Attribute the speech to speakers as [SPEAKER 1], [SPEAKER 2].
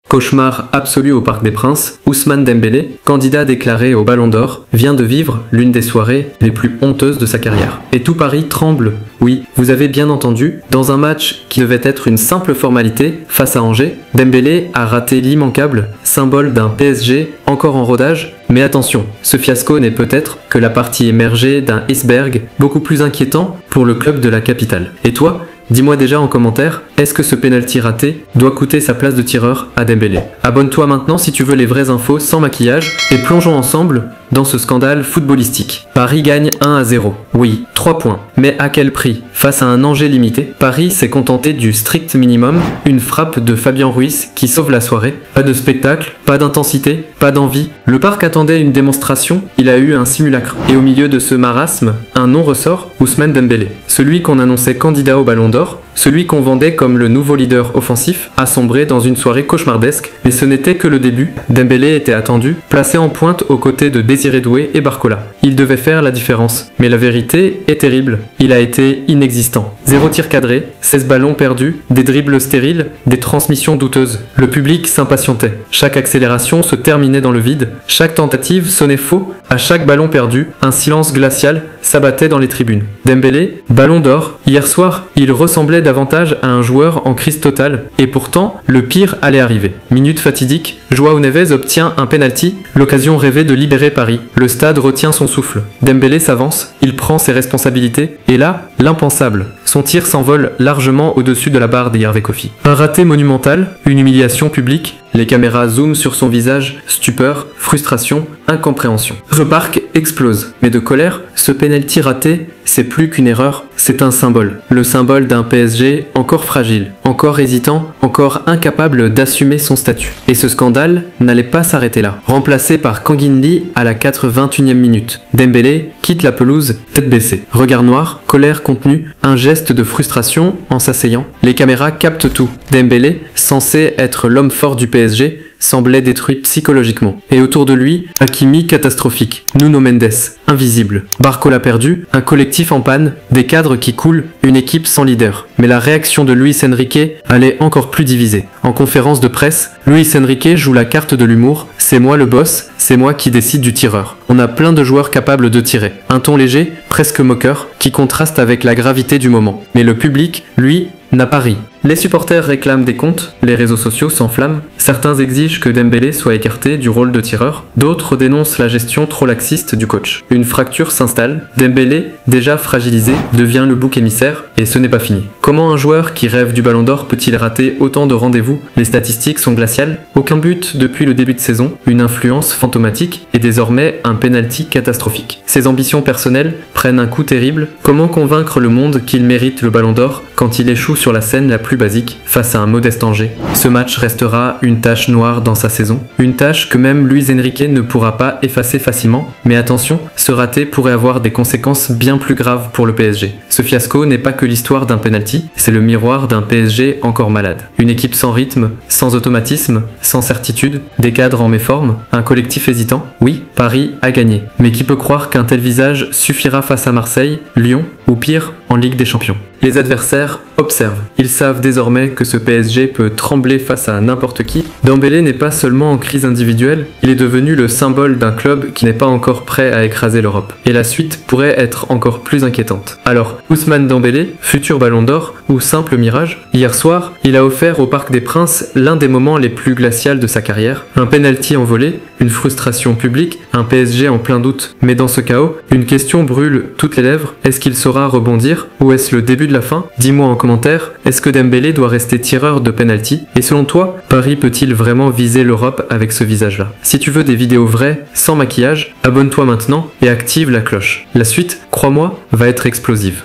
[SPEAKER 1] Cauchemar absolu au Parc des Princes, Ousmane Dembélé, candidat déclaré au Ballon d'Or, vient de vivre l'une des soirées les plus honteuses de sa carrière. Et tout Paris tremble. Oui, vous avez bien entendu, dans un match qui devait être une simple formalité face à Angers, Dembélé a raté l'immanquable, symbole d'un PSG encore en rodage. Mais attention, ce fiasco n'est peut-être que la partie émergée d'un iceberg beaucoup plus inquiétant pour le club de la capitale. Et toi ? Dis-moi déjà en commentaire, est-ce que ce penalty raté doit coûter sa place de tireur à Dembélé? Abonne-toi maintenant si tu veux les vraies infos sans maquillage et plongeons ensemble dans ce scandale footballistique. Paris gagne 1-0. Oui, 3 points. Mais à quel prix? Face à un Angers limité, Paris s'est contenté du strict minimum, une frappe de Fabien Ruiz qui sauve la soirée. Pas de spectacle, pas d'intensité, pas d'envie. Le parc attendait une démonstration, il a eu un simulacre. Et au milieu de ce marasme, un nom ressort, Ousmane Dembélé. Celui qu'on annonçait candidat au Ballon d'Or, celui qu'on vendait comme le nouveau leader offensif, a sombré dans une soirée cauchemardesque, mais ce n'était que le début. Dembélé était attendu, placé en pointe aux côtés de Désiré Doué et Barcola. Il devait faire la différence, mais la vérité est terrible. Il a été inexistant. 0 tir cadré, 16 ballons perdus, des dribbles stériles, des transmissions douteuses. Le public s'impatientait. Chaque accélération se terminait dans le vide, chaque tentative sonnait faux, à chaque ballon perdu, un silence glacial s'abattait dans les tribunes. Dembélé, Ballon d'Or, hier soir, il ressemblait davantage à un joueur en crise totale, et pourtant, le pire allait arriver. Minute fatidique, João Neves obtient un penalty, l'occasion rêvée de libérer Paris. Le stade retient son souffle. Dembélé s'avance, il prend ses responsabilités, et là, l'impensable. Son tir s'envole largement au-dessus de la barre des Hervé Kofi. Un raté monumental, une humiliation publique, les caméras zooment sur son visage, stupeur, frustration, incompréhension. Le parc explose, mais de colère, ce penalty raté, c'est plus qu'une erreur, c'est un symbole. Le symbole d'un PSG encore fragile, encore hésitant, encore incapable d'assumer son statut. Et ce scandale n'allait pas s'arrêter là. Remplacé par Kangin Lee à la 81e minute. Dembélé quitte la pelouse, tête baissée. Regard noir, colère contenue, un geste de frustration en s'asseyant. Les caméras captent tout. Dembélé, censé être l'homme fort du PSG, semblait détruit psychologiquement. Et autour de lui, Hakimi catastrophique. Nuno Mendes, invisible. Barcola perdu, un collectif en panne, des cadres qui coulent, une équipe sans leader. Mais la réaction de Luis Enrique allait encore plus diviser. En conférence de presse, Luis Enrique joue la carte de l'humour. C'est moi le boss, c'est moi qui décide du tireur. On a plein de joueurs capables de tirer. Un ton léger, presque moqueur, qui contraste avec la gravité du moment. Mais le public, lui, n'a pas ri. Les supporters réclament des comptes, les réseaux sociaux s'enflamment, certains exigent que Dembélé soit écarté du rôle de tireur, d'autres dénoncent la gestion trop laxiste du coach. Une fracture s'installe, Dembélé, déjà fragilisé, devient le bouc émissaire, et ce n'est pas fini. Comment un joueur qui rêve du Ballon d'Or peut-il rater autant de rendez-vous? Les statistiques sont glaciales, aucun but depuis le début de saison, une influence fantomatique, et désormais un penalty catastrophique. Ses ambitions personnelles prennent un coup terrible. Comment convaincre le monde qu'il mérite le Ballon d'Or quand il échoue sur la scène la plus basique face à un modeste Angers? Ce match restera une tache noire dans sa saison, une tache que même Luis Enrique ne pourra pas effacer facilement. Mais attention, ce raté pourrait avoir des conséquences bien plus graves pour le PSG. Ce fiasco n'est pas que l'histoire d'un penalty, c'est le miroir d'un PSG encore malade. Une équipe sans rythme, sans automatisme, sans certitude, des cadres en méforme, un collectif hésitant. Oui, Paris a gagné. Mais qui peut croire qu'un tel visage suffira face à Marseille, Lyon ou pire, en Ligue des Champions? Les adversaires observent. Ils savent désormais que ce PSG peut trembler face à n'importe qui. Dembélé n'est pas seulement en crise individuelle, il est devenu le symbole d'un club qui n'est pas encore prêt à écraser l'Europe. Et la suite pourrait être encore plus inquiétante. Alors, Ousmane Dembélé, futur Ballon d'Or ou simple mirage? Hier soir, il a offert au Parc des Princes l'un des moments les plus glaciaux de sa carrière. Un penalty envolé, une frustration publique, un PSG en plein doute. Mais dans ce chaos, une question brûle toutes les lèvres. Est-ce qu'il saura rebondir ou est-ce le début de la fin? Dis-moi en commentaire, est-ce que Dembélé doit rester tireur de penalty? Et selon toi, Paris peut-il vraiment viser l'Europe avec ce visage-là? Si tu veux des vidéos vraies, sans maquillage, abonne-toi maintenant et active la cloche. La suite, crois-moi, va être explosive.